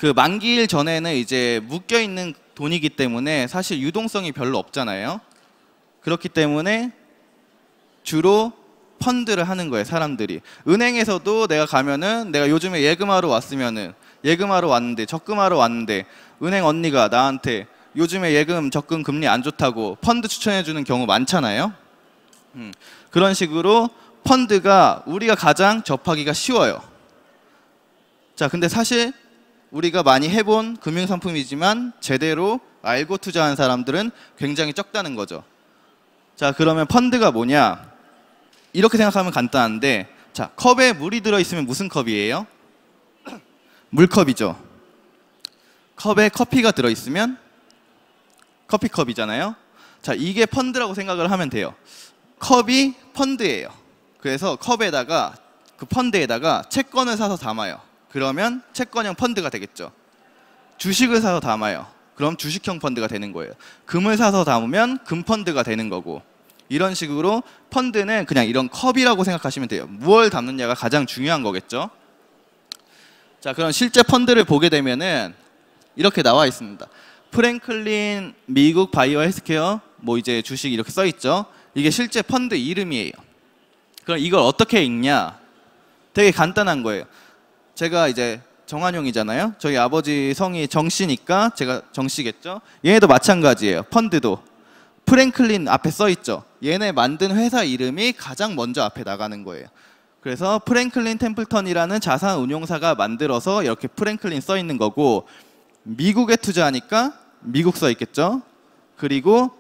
그 만기일 전에는 이제 묶여 있는 돈이기 때문에 사실 유동성이 별로 없잖아요. 그렇기 때문에 주로 펀드를 하는 거예요, 사람들이. 은행에서도 내가 가면은 내가 요즘에 예금하러 왔는데 적금하러 왔는데 은행 언니가 나한테 요즘에 예금 적금 금리 안 좋다고 펀드 추천해 주는 경우 많잖아요. 그런 식으로 펀드가 우리가 가장 접하기가 쉬워요. 자, 근데 사실 우리가 많이 해본 금융상품이지만 제대로 알고 투자한 사람들은 굉장히 적다는 거죠. 자, 그러면 펀드가 뭐냐? 이렇게 생각하면 간단한데, 자, 컵에 물이 들어있으면 무슨 컵이에요? 물컵이죠. 컵에 커피가 들어있으면 커피컵이잖아요. 자, 이게 펀드라고 생각을 하면 돼요. 컵이 펀드예요. 그래서 컵에다가 그 펀드에다가 채권을 사서 담아요. 그러면 채권형 펀드가 되겠죠. 주식을 사서 담아요. 그럼 주식형 펀드가 되는 거예요. 금을 사서 담으면 금펀드가 되는 거고, 이런 식으로 펀드는 그냥 이런 컵이라고 생각하시면 돼요. 무엇을 담느냐가 가장 중요한 거겠죠. 자, 그럼 실제 펀드를 보게 되면은 이렇게 나와 있습니다. 프랭클린 미국 바이오 헬스케어 뭐 이제 주식 이렇게 써 있죠. 이게 실제 펀드 이름이에요. 그럼 이걸 어떻게 읽냐? 되게 간단한 거예요. 제가 이제 정한용이잖아요. 저희 아버지 성이 정씨니까 제가 정씨겠죠. 얘네도 마찬가지예요. 펀드도 프랭클린 앞에 써 있죠. 얘네 만든 회사 이름이 가장 먼저 앞에 나가는 거예요. 그래서 프랭클린 템플턴이라는 자산 운용사가 만들어서 이렇게 프랭클린 써 있는 거고, 미국에 투자하니까 미국 써 있겠죠. 그리고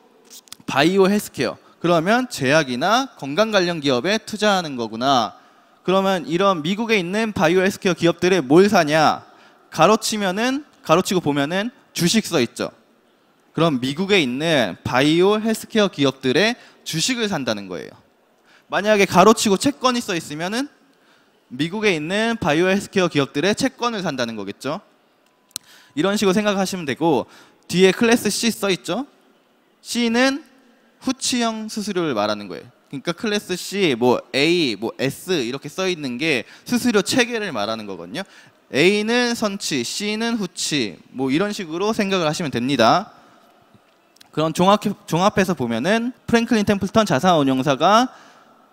바이오 헬스케어, 그러면 제약이나 건강 관련 기업에 투자하는 거구나. 그러면 이런 미국에 있는 바이오 헬스케어 기업들에 뭘 사냐? 가로치고 보면은 주식 써 있죠. 그럼 미국에 있는 바이오 헬스케어 기업들의 주식을 산다는 거예요. 만약에 가로치고 채권이 써 있으면은 미국에 있는 바이오 헬스케어 기업들의 채권을 산다는 거겠죠. 이런 식으로 생각하시면 되고, 뒤에 클래스 C 써 있죠. C는 후치형 수수료를 말하는 거예요. 그러니까 클래스 C, 뭐 A, 뭐 S 이렇게 써 있는 게 수수료 체계를 말하는 거거든요. A는 선치, C는 후치, 뭐 이런 식으로 생각을 하시면 됩니다. 그런 종합해서 보면은 프랭클린 템플턴 자산운용사가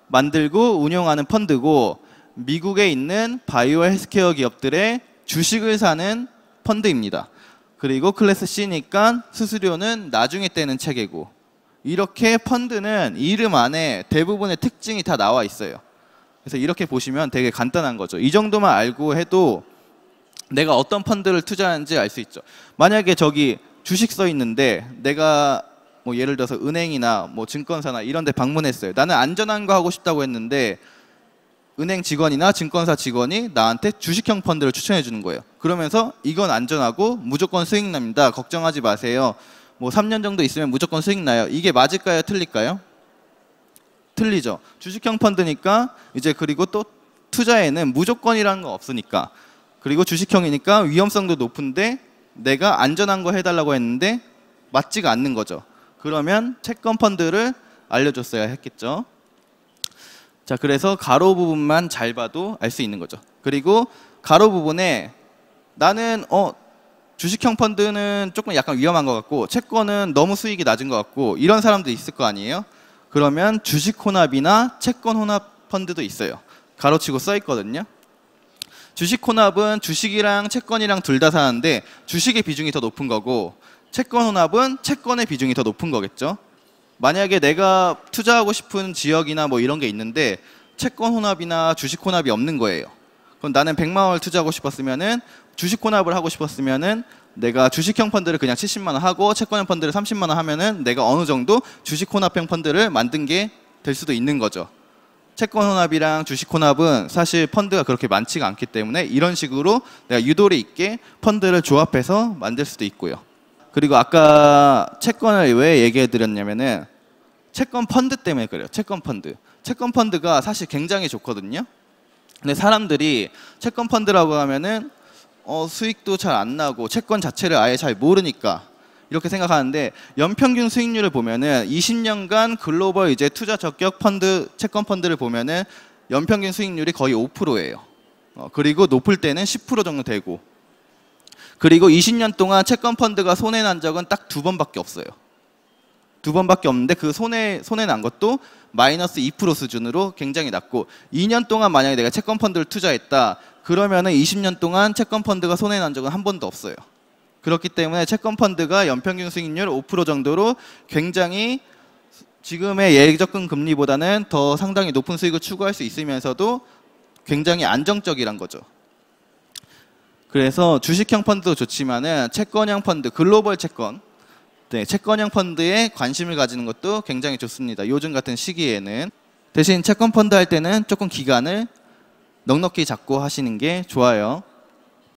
만들고 운용하는 펀드고, 미국에 있는 바이오 헬스케어 기업들의 주식을 사는 펀드입니다. 그리고 클래스 C니까 수수료는 나중에 떼는 체계고, 이렇게 펀드는 이름 안에 대부분의 특징이 다 나와 있어요. 그래서 이렇게 보시면 되게 간단한 거죠. 이 정도만 알고 해도 내가 어떤 펀드를 투자하는지 알 수 있죠. 만약에 저기 주식 써 있는데 내가 뭐 예를 들어서 은행이나 뭐 증권사나 이런 데 방문했어요. 나는 안전한 거 하고 싶다고 했는데 은행 직원이나 증권사 직원이 나한테 주식형 펀드를 추천해 주는 거예요. 그러면서 이건 안전하고 무조건 수익 납니다. 걱정하지 마세요. 뭐 3년 정도 있으면 무조건 수익 나요. 이게 맞을까요? 틀릴까요? 틀리죠. 주식형 펀드니까 이제, 그리고 또 투자에는 무조건이라는 거 없으니까, 그리고 주식형이니까 위험성도 높은데 내가 안전한 거 해달라고 했는데 맞지가 않는 거죠. 그러면 채권 펀드를 알려줬어야 했겠죠. 자, 그래서 가로 부분만 잘 봐도 알 수 있는 거죠. 그리고 가로 부분에 나는 주식형 펀드는 조금 약간 위험한 것 같고 채권은 너무 수익이 낮은 것 같고 이런 사람도 있을 거 아니에요. 그러면 주식 혼합이나 채권 혼합 펀드도 있어요. 가로치고 써 있거든요. 주식 혼합은 주식이랑 채권이랑 둘 다 사는데 주식의 비중이 더 높은 거고, 채권 혼합은 채권의 비중이 더 높은 거겠죠. 만약에 내가 투자하고 싶은 지역이나 뭐 이런 게 있는데 채권 혼합이나 주식 혼합이 없는 거예요. 그럼 나는 100만 원을 투자하고 싶었으면은, 주식 혼합을 하고 싶었으면은 내가 주식형 펀드를 그냥 70만 원 하고 채권형 펀드를 30만 원 하면은 내가 어느 정도 주식 혼합형 펀드를 만든 게 될 수도 있는 거죠. 채권 혼합이랑 주식 혼합은 사실 펀드가 그렇게 많지가 않기 때문에 이런 식으로 내가 유도리 있게 펀드를 조합해서 만들 수도 있고요. 그리고 아까 채권을 왜 얘기해 드렸냐면은 채권 펀드 때문에 그래요. 채권 펀드. 채권 펀드가 사실 굉장히 좋거든요. 근데 사람들이 채권 펀드라고 하면은 수익도 잘 안 나고 채권 자체를 아예 잘 모르니까 이렇게 생각하는데, 연평균 수익률을 보면은 20년간 글로벌 이제 투자 적격 펀드, 채권 펀드를 보면은 연평균 수익률이 거의 5%예요. 그리고 높을 때는 10% 정도 되고, 그리고 20년 동안 채권 펀드가 손해 난 적은 딱 2번밖에 없어요. 2번밖에 없는데 그 손해 난 것도 마이너스 2% 수준으로 굉장히 낮고, 2년 동안 만약에 내가 채권 펀드를 투자했다 그러면은 20년 동안 채권 펀드가 손해 난 적은 한 번도 없어요. 그렇기 때문에 채권 펀드가 연평균 수익률 5% 정도로 굉장히 지금의 예적금 금리보다는 더 상당히 높은 수익을 추구할 수 있으면서도 굉장히 안정적이란 거죠. 그래서 주식형 펀드도 좋지만은 채권형 펀드, 글로벌 채권, 채권형 펀드에 관심을 가지는 것도 굉장히 좋습니다. 요즘 같은 시기에는. 대신 채권 펀드 할 때는 조금 기간을 넉넉히 잡고 하시는 게 좋아요.